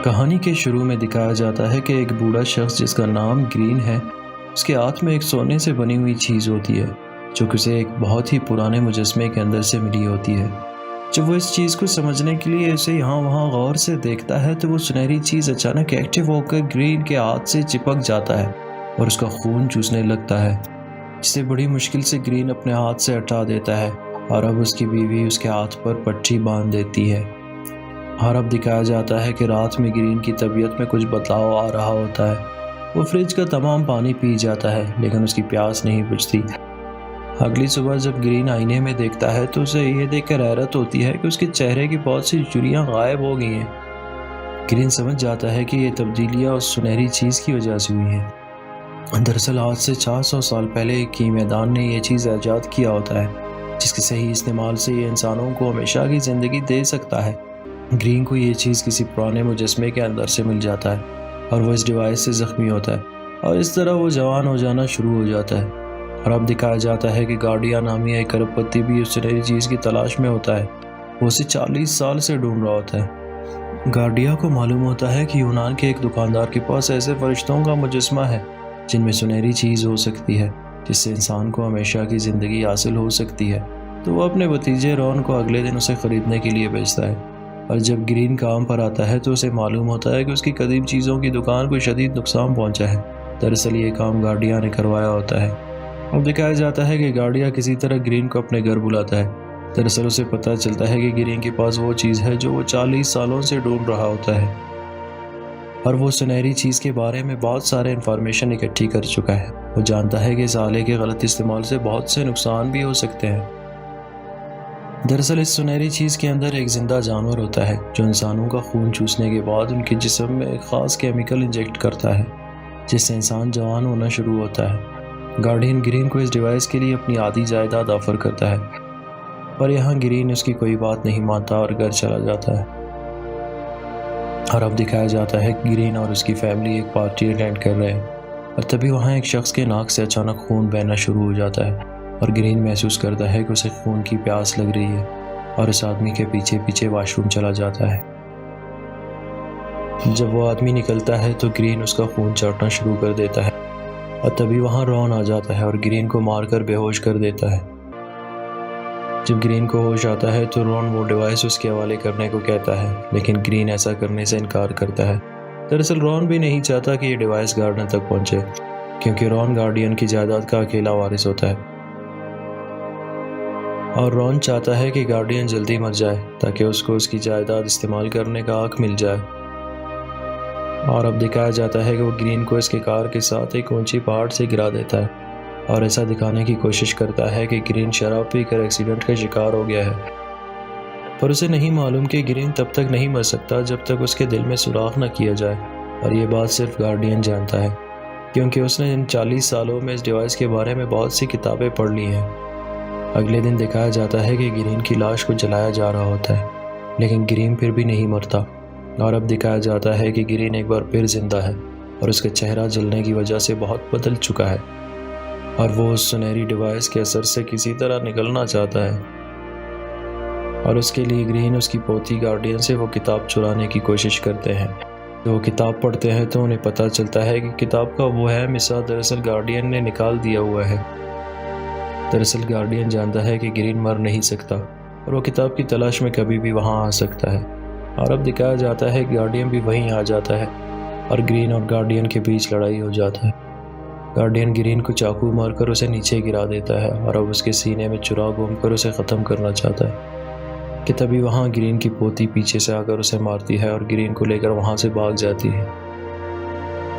کہانی کے شروع میں دکھایا جاتا ہے کہ ایک بوڑھا شخص جس کا نام گرین ہے، اس کے ہاتھ میں ایک سونے سے بنی ہوئی چیز ہوتی ہے جو کہ اسے ایک بہت ہی پرانے مجسمے کے اندر سے ملی ہوتی ہے۔ جب وہ اس چیز کو سمجھنے کے لیے اسے یہاں وہاں غور سے دیکھتا ہے تو وہ سنہری چیز اچانک ایکٹیو ہو کر گرین کے ہاتھ سے چپک جاتا ہے اور اس کا خون چوسنے لگتا ہے، جسے بڑی مشکل سے گرین اپنے ہاتھ سے ہٹا دیتا ہے اور اب اس کی بیوی اس کے ہاتھ پر پٹی باندھ دیتی ہے۔ اور اب دکھایا جاتا ہے کہ رات میں گرین کی طبیعت میں کچھ بدلاؤ آ رہا ہوتا ہے۔ وہ فریج کا تمام پانی پی جاتا ہے لیکن اس کی پیاس نہیں بجھتی۔ اگلی صبح جب گرین آئینے میں دیکھتا ہے تو اسے یہ دیکھ کر حیرت ہوتی ہے کہ اس کے چہرے کی بہت سی جھریاں غائب ہو گئی ہیں۔ گرین سمجھ جاتا ہے کہ یہ تبدیلیاں اس سنہری چیز کی وجہ سے ہوئی ہیں۔ دراصل آج سے 400 سال پہلے ایک کیمیاءدان نے یہ چیز ایجاد کیا ہوتا ہے جس کے صحیح استعمال سے یہ انسانوں کو ہمیشہ کی زندگی دے سکتا ہے۔ گرین کو یہ چیز کسی پرانے مجسمے کے اندر سے مل جاتا ہے اور وہ اس ڈیوائس سے زخمی ہوتا ہے اور اس طرح وہ جوان ہو جانا شروع ہو جاتا ہے۔ اور اب دکھایا جاتا ہے کہ گارڈیا نامی ایک ارب پتی بھی اس سنہری چیز کی تلاش میں ہوتا ہے۔ وہ اسے 40 سال سے ڈھونڈ رہا ہوتا ہے۔ گارڈیا کو معلوم ہوتا ہے کہ یونان کے ایک دکاندار کے پاس ایسے فرشتوں کا مجسمہ ہے جن میں سنہری چیز ہو سکتی ہے جس سے انسان کو ہمیشہ کی زندگی حاصل ہو سکتی ہے، تو وہ اپنے بھتیجے رون کو اگلے دن اسے خریدنے کے لیے بھیجتا ہے۔ اور جب گرین کام پر آتا ہے تو اسے معلوم ہوتا ہے کہ اس کی قدیم چیزوں کی دکان کو شدید نقصان پہنچا ہے۔ دراصل یہ کام گارڈیا نے کروایا ہوتا ہے۔ اب دکھایا جاتا ہے کہ گارڈیا کسی طرح گرین کو اپنے گھر بلاتا ہے۔ دراصل اسے پتہ چلتا ہے کہ گرین کے پاس وہ چیز ہے جو وہ 40 سالوں سے ڈھونڈ رہا ہوتا ہے اور وہ سنہری چیز کے بارے میں بہت سارے انفارمیشن اکٹھی کر چکا ہے۔ وہ جانتا ہے کہ اس آلے کے غلط استعمال سے بہت سے نقصان بھی ہو سکتے ہیں۔ دراصل اس سنہری چیز کے اندر ایک زندہ جانور ہوتا ہے جو انسانوں کا خون چوسنے کے بعد ان کے جسم میں ایک خاص کیمیکل انجیکٹ کرتا ہے جس سے انسان جوان ہونا شروع ہوتا ہے۔ گارڈین گرین کو اس ڈیوائس کے لیے اپنی آدھی جائیداد آفر کرتا ہے پر یہاں گرین اس کی کوئی بات نہیں مانتا اور گھر چلا جاتا ہے۔ اور اب دکھایا جاتا ہے کہ گرین اور اس کی فیملی ایک پارٹی اٹینڈ کر رہے ہیں اور تبھی وہاں ایک شخص کے ناک سے اچانک خون بہنا شروع ہو جاتا ہے اور گرین محسوس کرتا ہے کہ اسے خون کی پیاس لگ رہی ہے اور اس آدمی کے پیچھے پیچھے واش روم چلا جاتا ہے۔ جب وہ آدمی نکلتا ہے تو گرین اس کا خون چاٹنا شروع کر دیتا ہے اور تبھی وہاں رون آ جاتا ہے اور گرین کو مار کر بے ہوش کر دیتا ہے۔ جب گرین کو ہوش آتا ہے تو رون وہ ڈیوائس اس کے حوالے کرنے کو کہتا ہے لیکن گرین ایسا کرنے سے انکار کرتا ہے۔ دراصل رون بھی نہیں چاہتا کہ یہ ڈیوائس گارڈین تک پہنچے کیونکہ رون گارڈین کی جائیداد کا اکیلا وارث ہوتا ہے اور رون چاہتا ہے کہ گارڈین جلدی مر جائے تاکہ اس کو اس کی جائیداد استعمال کرنے کا حق مل جائے۔ اور اب دکھایا جاتا ہے کہ وہ گرین کو اس کے کار کے ساتھ ایک اونچی پہاڑ سے گرا دیتا ہے اور ایسا دکھانے کی کوشش کرتا ہے کہ گرین شراب پی کر ایکسیڈنٹ کا شکار ہو گیا ہے، پر اسے نہیں معلوم کہ گرین تب تک نہیں مر سکتا جب تک اس کے دل میں سوراخ نہ کیا جائے، اور یہ بات صرف گارڈین جانتا ہے کیونکہ اس نے ان 40 سالوں میں اس ڈیوائس کے بارے میں بہت سی کتابیں پڑھ لی ہیں۔ اگلے دن دکھایا جاتا ہے کہ گرین کی لاش کو جلایا جا رہا ہوتا ہے لیکن گرین پھر بھی نہیں مرتا، اور اب دکھایا جاتا ہے کہ گرین ایک بار پھر زندہ ہے اور اس کا چہرہ جلنے کی وجہ سے بہت بدل چکا ہے اور وہ اس سنہری ڈیوائس کے اثر سے کسی طرح نکلنا چاہتا ہے، اور اس کے لیے گرین اس کی پوتی گارڈین سے وہ کتاب چرانے کی کوشش کرتے ہیں۔ جب وہ کتاب پڑھتے ہیں تو انہیں پتہ چلتا ہے کہ کتاب کا وہ ہے مسا دراصل گارڈین نے نکال دیا ہوا ہے۔ دراصل گارڈین جانتا ہے کہ گرین مر نہیں سکتا اور وہ کتاب کی تلاش میں کبھی بھی وہاں آ سکتا ہے، اور اب دکھایا جاتا ہے کہ گارڈین بھی وہیں آ جاتا ہے اور گرین اور گارڈین کے بیچ لڑائی ہو جاتا ہے۔ گارڈین گرین کو چاقو مار کر اسے نیچے گرا دیتا ہے اور اب اس کے سینے میں چراغ گھوم کر اسے ختم کرنا چاہتا ہے کہ تبھی وہاں گرین کی پوتی پیچھے سے آ کر اسے مارتی ہے اور گرین کو لے کر وہاں سے بھاگ جاتی ہے۔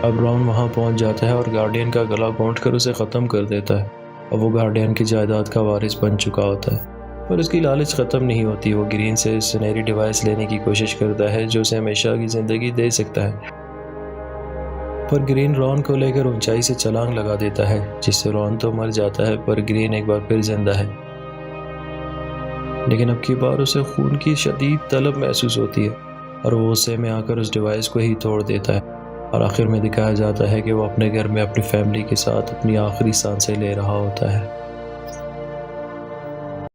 اب رون وہاں پہنچ جاتا ہے اور گارڈین کا گلا گھونٹ کر اسے ختم کر دیتا ہے اور وہ گارڈین کی جائیداد کا وارث بن چکا ہوتا ہے، پر اس کی لالچ ختم نہیں ہوتی۔ وہ گرین سے سنہری ڈیوائس لینے کی کوشش کرتا ہے جو اسے ہمیشہ کی زندگی دے سکتا ہے، پر گرین رون کو لے کر اونچائی سے چھلانگ لگا دیتا ہے جس سے رون تو مر جاتا ہے پر گرین ایک بار پھر زندہ ہے، لیکن اب کی بار اسے خون کی شدید طلب محسوس ہوتی ہے اور وہ غصے میں آ کر اس ڈیوائس کو ہی توڑ دیتا ہے، اور آخر میں دکھایا جاتا ہے کہ وہ اپنے گھر میں اپنی فیملی کے ساتھ اپنی آخری سانسیں لے رہا ہوتا ہے۔